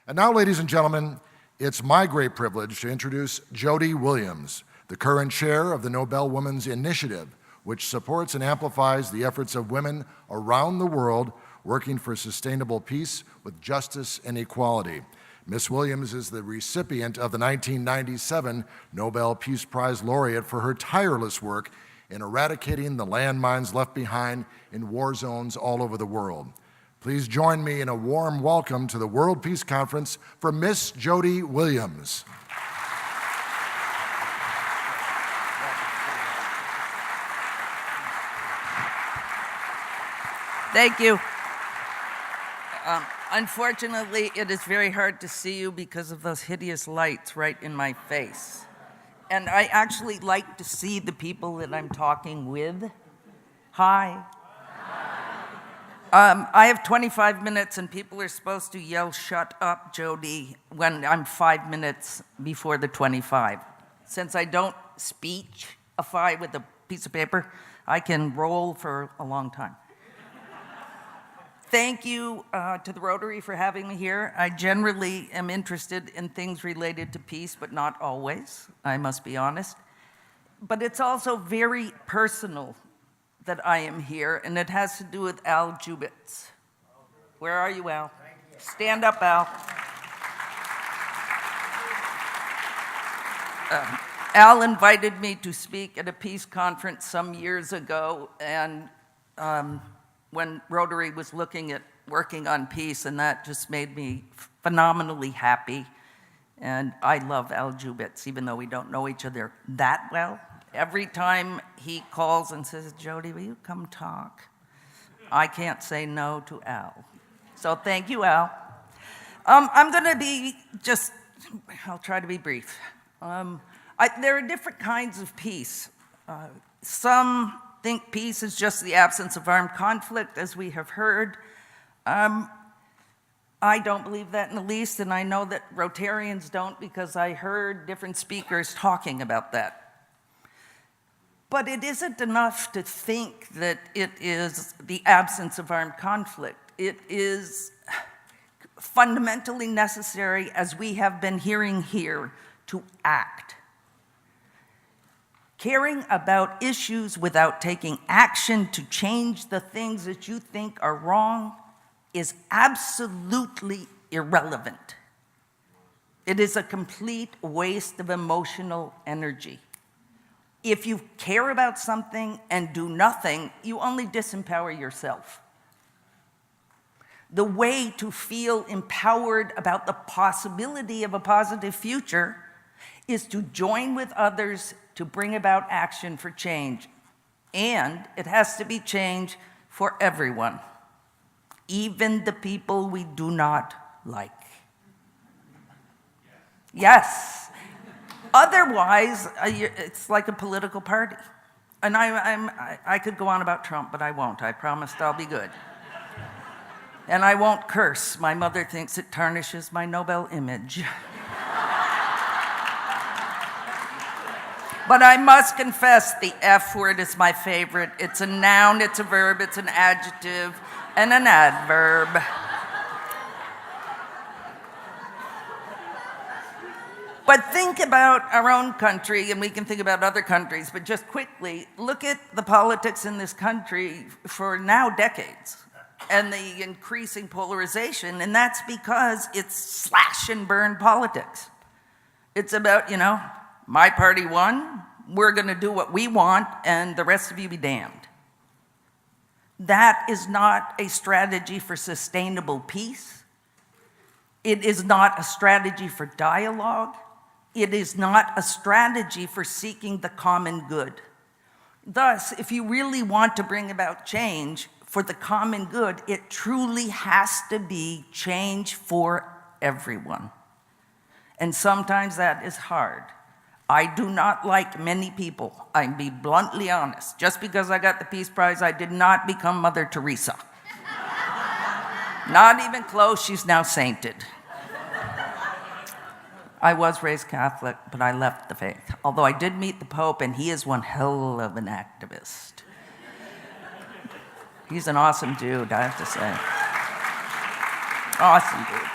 And now, ladies and gentlemen, it's my great privilege to introduce Jody Williams, the current chair of the Nobel Women's Initiative, which supports and amplifies the efforts of women around the world working for sustainable peace with justice and equality. Ms. Williams is the recipient of the 1997 Nobel Peace Prize laureate for her tireless work in eradicating the landmines left behind in war zones all over the world. Please join me in a warm welcome to the World Peace Conference for Miss Jody Williams. Thank you. Unfortunately, it is very hard to see you because of those hideous lights right in my face. And I actually like to see the people that I'm talking with. Hi. I have 25 minutes, and people are supposed to yell, "Shut up, Jody," when I'm 5 minutes before the 25. Since I don't speechify with a piece of paper, I can roll for a long time. Thank you to the Rotary for having me here. I generally am interested in things related to peace, but not always, I must be honest. But it's also very personal that I am here, and it has to do with Al Jubitz. Where are you, Al? Stand up, Al. Al invited me to speak at a peace conference some years ago, and when Rotary was looking at working on peace, and that just made me phenomenally happy. And I love Al Jubitz, even though we don't know each other that well. Every time he calls and says, "Jody, will you come talk?" I can't say no to Al. So thank you, Al. I'm going to be I'll try to be brief. There are different kinds of peace. Some think peace is just the absence of armed conflict, as we have heard. I don't believe that in the least, and I know that Rotarians don't, because I heard different speakers talking about that. But it isn't enough to think that it is the absence of armed conflict. It is fundamentally necessary, as we have been hearing here, to act. Caring about issues without taking action to change the things that you think are wrong is absolutely irrelevant. It is a complete waste of emotional energy. If you care about something and do nothing, you only disempower yourself. The way to feel empowered about the possibility of a positive future is to join with others to bring about action for change. And it has to be change for everyone, even the people we do not like. Yes. Otherwise, it's like a political party. And I could go on about Trump, but I won't. I promised I'll be good. And I won't curse. My mother thinks it tarnishes my Nobel image. But I must confess, the F word is my favorite. It's a noun, it's a verb, it's an adjective, and an adverb. But think about our own country, and we can think about other countries, but just quickly, look at the politics in this country for now decades, and the increasing polarization, and that's because it's slash and burn politics. It's about, my party won, we're going to do what we want, and the rest of you be damned. That is not a strategy for sustainable peace. It is not a strategy for dialogue. It is not a strategy for seeking the common good. Thus, if you really want to bring about change for the common good, it truly has to be change for everyone. And sometimes that is hard. I do not like many people. I'll be bluntly honest. Just because I got the Peace Prize, I did not become Mother Teresa. Not even close. She's now sainted. I was raised Catholic, but I left the faith. Although I did meet the Pope, and he is one hell of an activist. He's an awesome dude, I have to say. Awesome dude.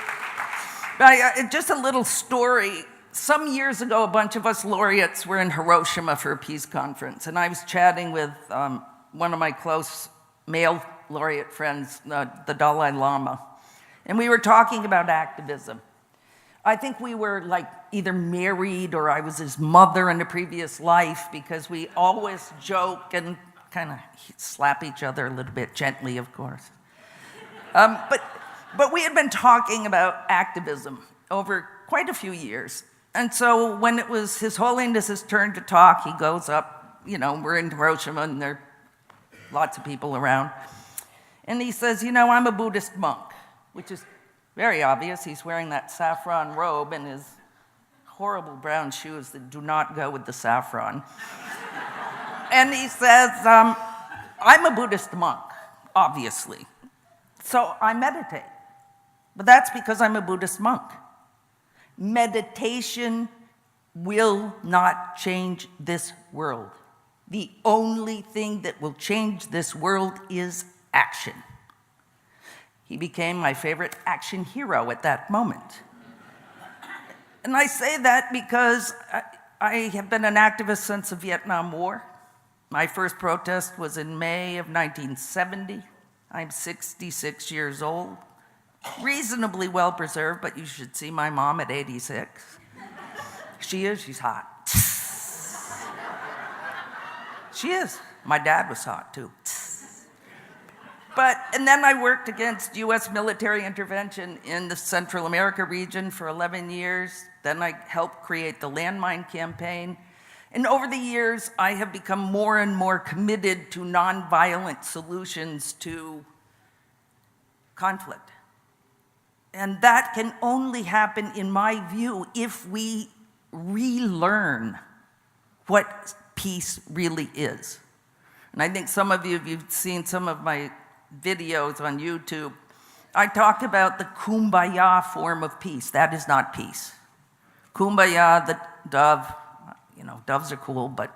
Just a little story. Some years ago, a bunch of us laureates were in Hiroshima for a peace conference, and I was chatting with one of my close male laureate friends, the Dalai Lama, and we were talking about activism. I think we were like either married or I was his mother in a previous life, because we always joke and kind of slap each other a little bit, gently, of course. But we had been talking about activism over quite a few years. And so when it was His Holiness's turn to talk, he goes up, we're in Hiroshima and there are lots of people around. And he says, I'm a Buddhist monk, which is very obvious. He's wearing that saffron robe and his horrible brown shoes that do not go with the saffron. And he says, I'm a Buddhist monk, obviously. So I meditate. But that's because I'm a Buddhist monk. Meditation will not change this world. The only thing that will change this world is action. He became my favorite action hero at that moment. And I say that because I have been an activist since the Vietnam War. My first protest was in May of 1970. I'm 66 years old. Reasonably well preserved, but you should see my mom at 86. She's hot. She is. My dad was hot too. And then I worked against US military intervention in the Central America region for 11 years. Then I helped create the landmine campaign. And over the years, I have become more and more committed to nonviolent solutions to conflict. And that can only happen, in my view, if we relearn what peace really is. And I think some of you, if you've seen some of my videos on YouTube, I talk about the kumbaya form of peace. That is not peace. Kumbaya, the dove, doves are cool, but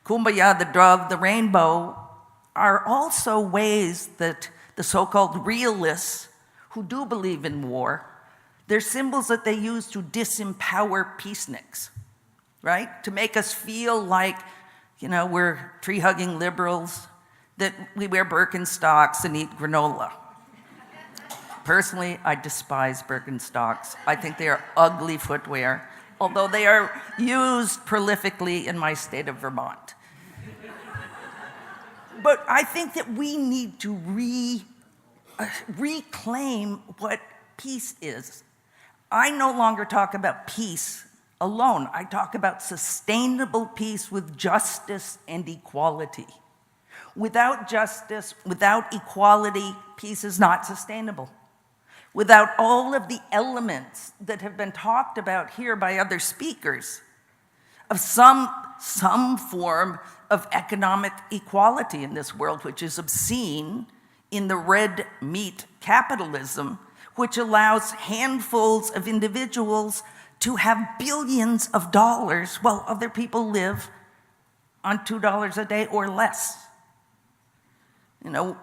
kumbaya, the dove, the rainbow, are also ways that the so-called realists who do believe in war, they're symbols that they use to disempower peaceniks, right? To make us feel like, we're tree-hugging liberals, that we wear Birkenstocks and eat granola. Personally, I despise Birkenstocks. I think they are ugly footwear, although they are used prolifically in my state of Vermont. But I think that we need to reclaim what peace is. I no longer talk about peace alone. I talk about sustainable peace with justice and equality. Without justice, without equality, peace is not sustainable. Without all of the elements that have been talked about here by other speakers, of some form of economic equality in this world, which is obscene in the red meat capitalism, which allows handfuls of individuals to have billions of dollars while other people live on $2 a day or less.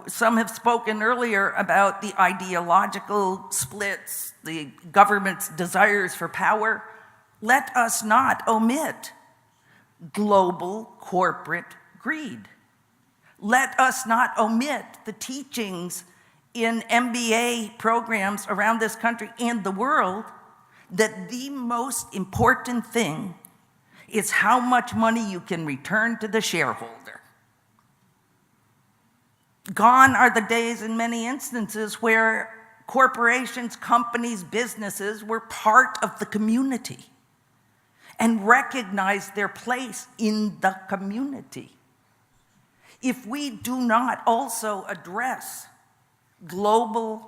Some have spoken earlier about the ideological splits, the government's desires for power. Let us not omit global corporate greed. Let us not omit the teachings in MBA programs around this country and the world that the most important thing is how much money you can return to the shareholder. Gone are the days, in many instances, where corporations, companies, businesses were part of the community and recognized their place in the community. If we do not also address globalized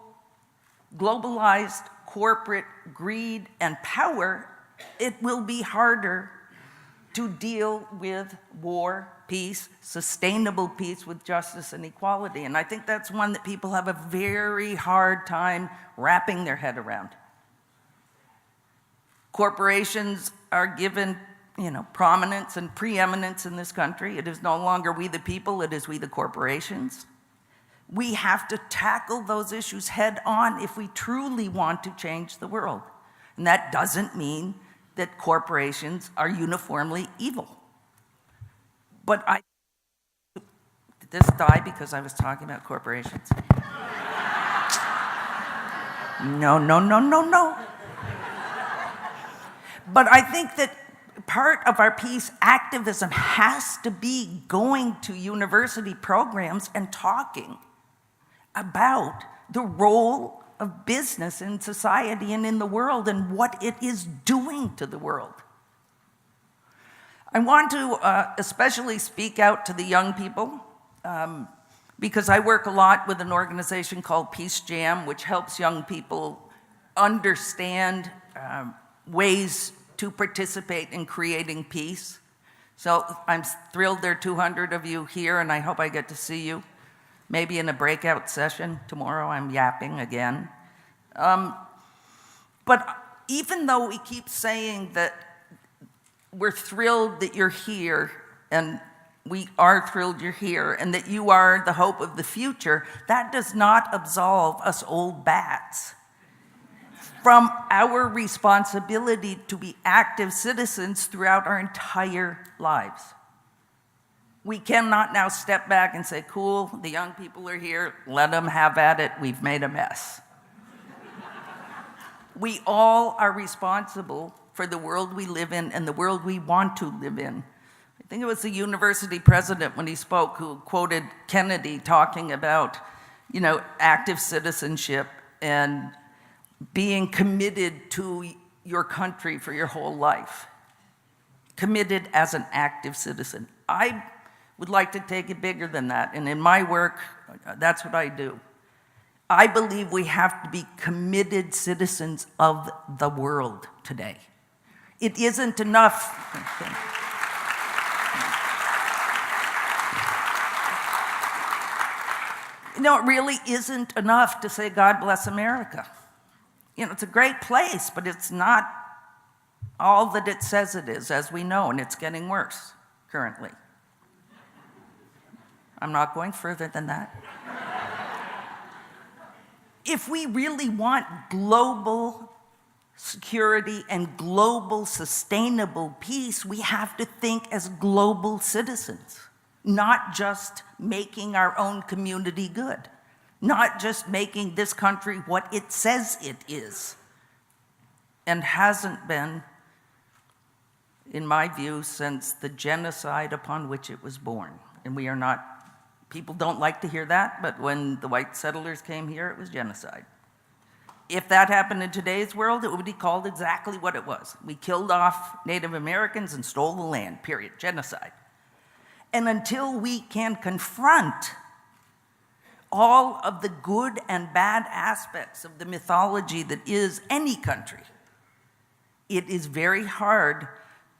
corporate greed and power, it will be harder to deal with war, peace, sustainable peace with justice and equality. And I think that's one that people have a very hard time wrapping their head around. Corporations are given, prominence and preeminence in this country. It is no longer we the people, it is we the corporations. We have to tackle those issues head on if we truly want to change the world. And that doesn't mean that corporations are uniformly evil. But did this die because I was talking about corporations? No, no, no, no, no. But I think that part of our peace activism has to be going to university programs and talking about the role of business in society and in the world and what it is doing to the world. I want to especially speak out to the young people because I work a lot with an organization called PeaceJam, which helps young people understand ways to participate in creating peace. So I'm thrilled there are 200 of you here, and I hope I get to see you. Maybe in a breakout session tomorrow. I'm yapping again. But even though we keep saying that we're thrilled that you're here, and we are thrilled you're here, and that you are the hope of the future, that does not absolve us old bats from our responsibility to be active citizens throughout our entire lives. We cannot now step back and say, cool, the young people are here, let them have at it, we've made a mess. We all are responsible for the world we live in and the world we want to live in. I think it was the university president when he spoke who quoted Kennedy talking about, active citizenship and being committed to your country for your whole life. Committed as an active citizen. I would like to take it bigger than that, and in my work, that's what I do. I believe we have to be committed citizens of the world today. It isn't enough. It really isn't enough to say, God bless America. It's a great place, but it's not all that it says it is, as we know, and it's getting worse currently. I'm not going further than that. If we really want global security and global sustainable peace, we have to think as global citizens, not just making our own community good, not just making this country what it says it is, and hasn't been, in my view, since the genocide upon which it was born. And we are not, people don't like to hear that, but when the white settlers came here, it was genocide. If that happened in today's world, it would be called exactly what it was. We killed off Native Americans and stole the land, period, genocide. And until we can confront all of the good and bad aspects of the mythology that is any country, it is very hard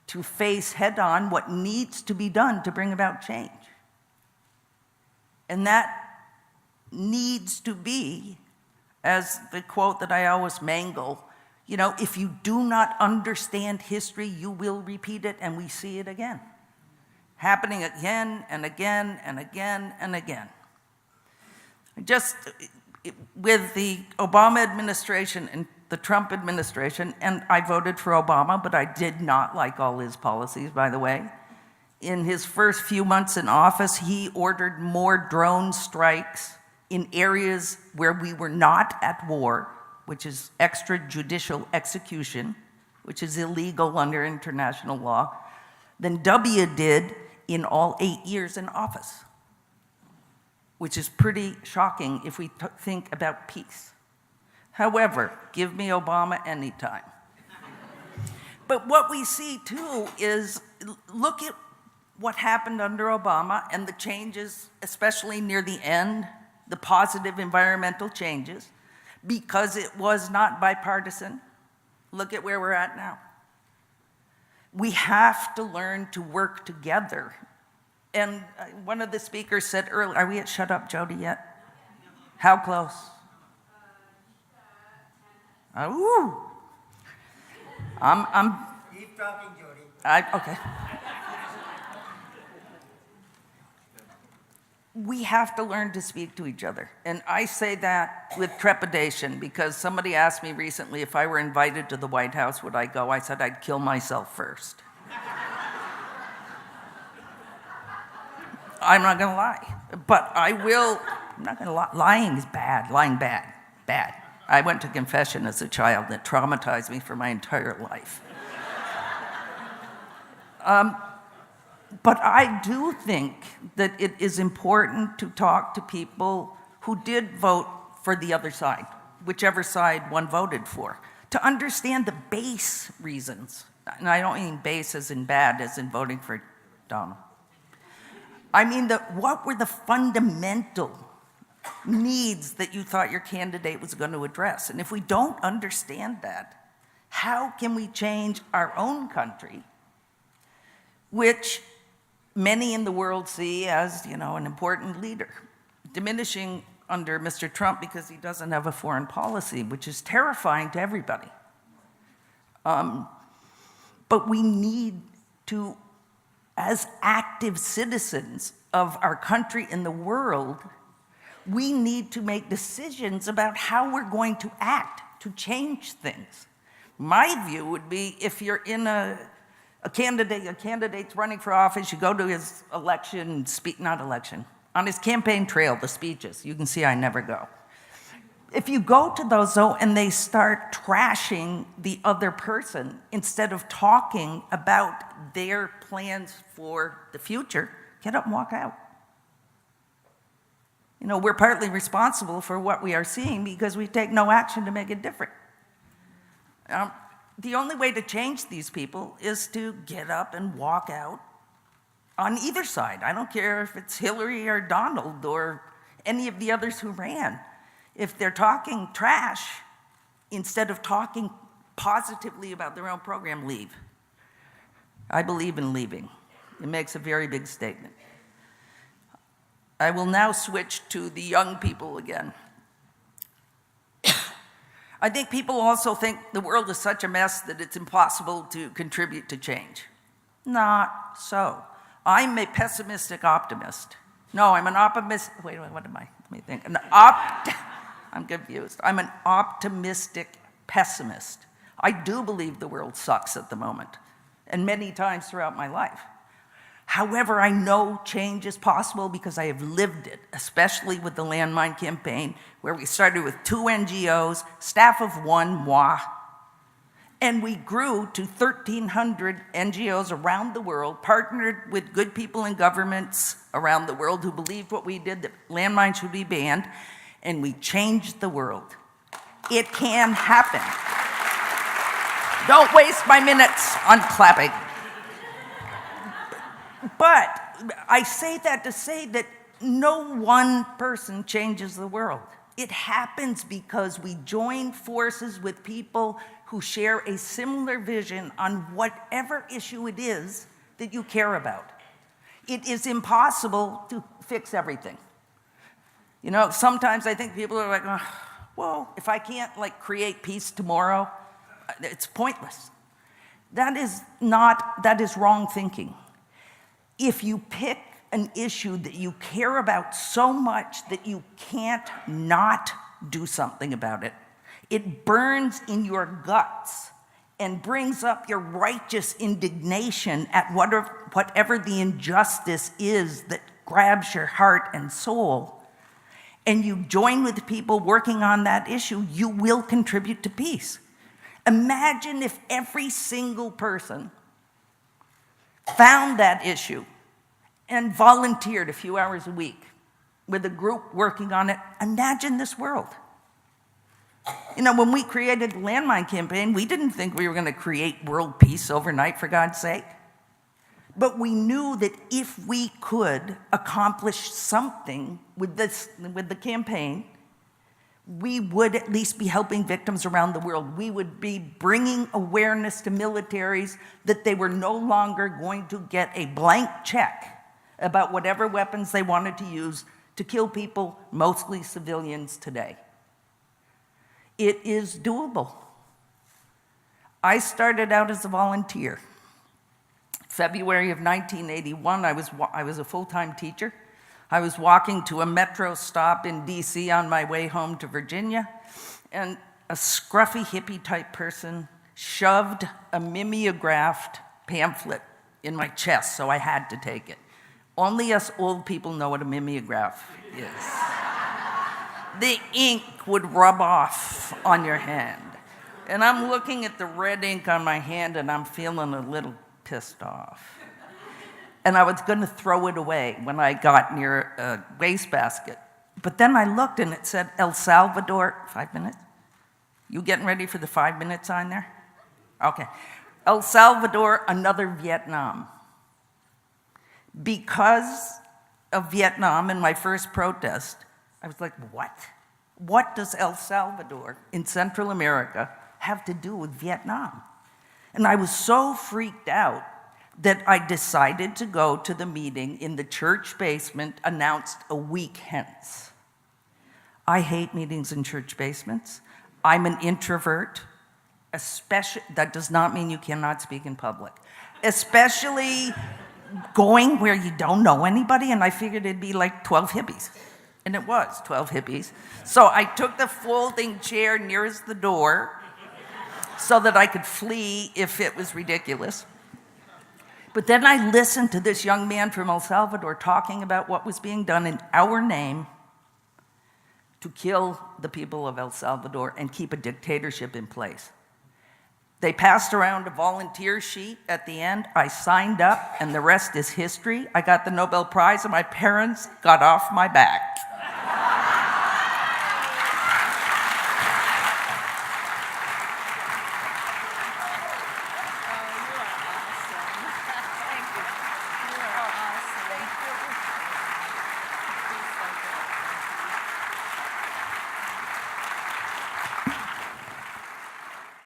to face head-on what needs to be done to bring about change. And that needs to be, as the quote that I always mangle, if you do not understand history, you will repeat it, and we see it again. Happening again and again and again and again. Just with the Obama administration and the Trump administration, and I voted for Obama, but I did not like all his policies, by the way. In his first few months in office, he ordered more drone strikes in areas where we were not at war, which is extrajudicial execution, which is illegal under international law, than W did in all 8 years in office, which is pretty shocking if we think about peace. However, give me Obama anytime. But what we see too is, look at what happened under Obama and the changes, especially near the end, the positive environmental changes, because it was not bipartisan. Look at where we're at now. We have to learn to work together. And one of the speakers said earlier, are we at Shut Up, Jody, yet? How close? Ooh. Keep talking, Jody. Okay. we have to learn to speak to each other. And I say that with trepidation because somebody asked me recently if I were invited to the White House, would I go? I said I'd kill myself first. I'm not going to lie, but I will. I'm not going to lie. Lying is bad. Lying bad. Bad. I went to confession as a child that traumatized me for my entire life. But I do think that it is important to talk to people who did vote for the other side, whichever side one voted for, to understand the base reasons. And I don't mean base as in bad, as in voting for Donald. I mean, what were the fundamental needs that you thought your candidate was going to address? And if we don't understand that, how can we change our own country, which many in the world see as, an important leader, diminishing under Mr. Trump because he doesn't have a foreign policy, which is terrifying to everybody. But we need to, as active citizens of our country and the world, we need to make decisions about how we're going to act to change things. My view would be if you're in a candidate's running for office, you go to his on his campaign trail, the speeches. You can see I never go. If you go to those, though, and they start trashing the other person instead of talking about their plans for the future, get up and walk out. We're partly responsible for what we are seeing because we take no action to make it different. The only way to change these people is to get up and walk out on either side. I don't care if it's Hillary or Donald or any of the others who ran. If they're talking trash, instead of talking positively about their own program, leave. I believe in leaving. It makes a very big statement. I will now switch to the young people again. I think people also think the world is such a mess that it's impossible to contribute to change. Not so. I'm a pessimistic optimist. No, I'm an optimist. Wait, what am I? Let me think. I'm confused. I'm an optimistic pessimist. I do believe the world sucks at the moment, and many times throughout my life. However, I know change is possible because I have lived it, especially with the landmine campaign, where we started with 2 NGOs, staff of 1, moi, and we grew to 1,300 NGOs around the world, partnered with good people in governments around the world who believed what we did, that landmines should be banned, and we changed the world. It can happen. Don't waste my minutes on clapping. But I say that to say that no one person changes the world. It happens because we join forces with people who share a similar vision on whatever issue it is that you care about. It is impossible to fix everything. Sometimes I think people are like, well, if I can't create peace tomorrow, it's pointless. That is wrong thinking. If you pick an issue that you care about so much that you can't not do something about it, it burns in your guts and brings up your righteous indignation at whatever the injustice is that grabs your heart and soul, and you join with people working on that issue, you will contribute to peace. Imagine if every single person found that issue and volunteered a few hours a week with a group working on it. Imagine this world. When we created the landmine campaign, we didn't think we were going to create world peace overnight, for God's sake. But we knew that if we could accomplish something with the campaign, we would at least be helping victims around the world. We would be bringing awareness to militaries that they were no longer going to get a blank check about whatever weapons they wanted to use to kill people, mostly civilians today. It is doable. I started out as a volunteer. February of 1981, I was a full-time teacher. I was walking to a metro stop in DC on my way home to Virginia, and a scruffy hippie type person shoved a mimeographed pamphlet in my chest, so I had to take it. Only us old people know what a mimeograph is. The ink would rub off on your hand. And I'm looking at the red ink on my hand, and I'm feeling a little pissed off. And I was going to throw it away when I got near a wastebasket. But then I looked, and it said El Salvador, 5 minutes? You getting ready for the 5 minutes on there? Okay. El Salvador, another Vietnam. Because of Vietnam and my first protest, I was like, what? What does El Salvador in Central America have to do with Vietnam? And I was so freaked out that I decided to go to the meeting in the church basement announced a week hence. I hate meetings in church basements. I'm an introvert, especially, that does not mean you cannot speak in public, especially going where you don't know anybody, and I figured it'd be like 12 hippies. And it was 12 hippies. So I took the folding chair nearest the door so that I could flee if it was ridiculous. But then I listened to this young man from El Salvador talking about what was being done in our name to kill the people of El Salvador and keep a dictatorship in place. They passed around a volunteer sheet at the end. I signed up, and the rest is history. I got the Nobel Prize, and my parents got off my back.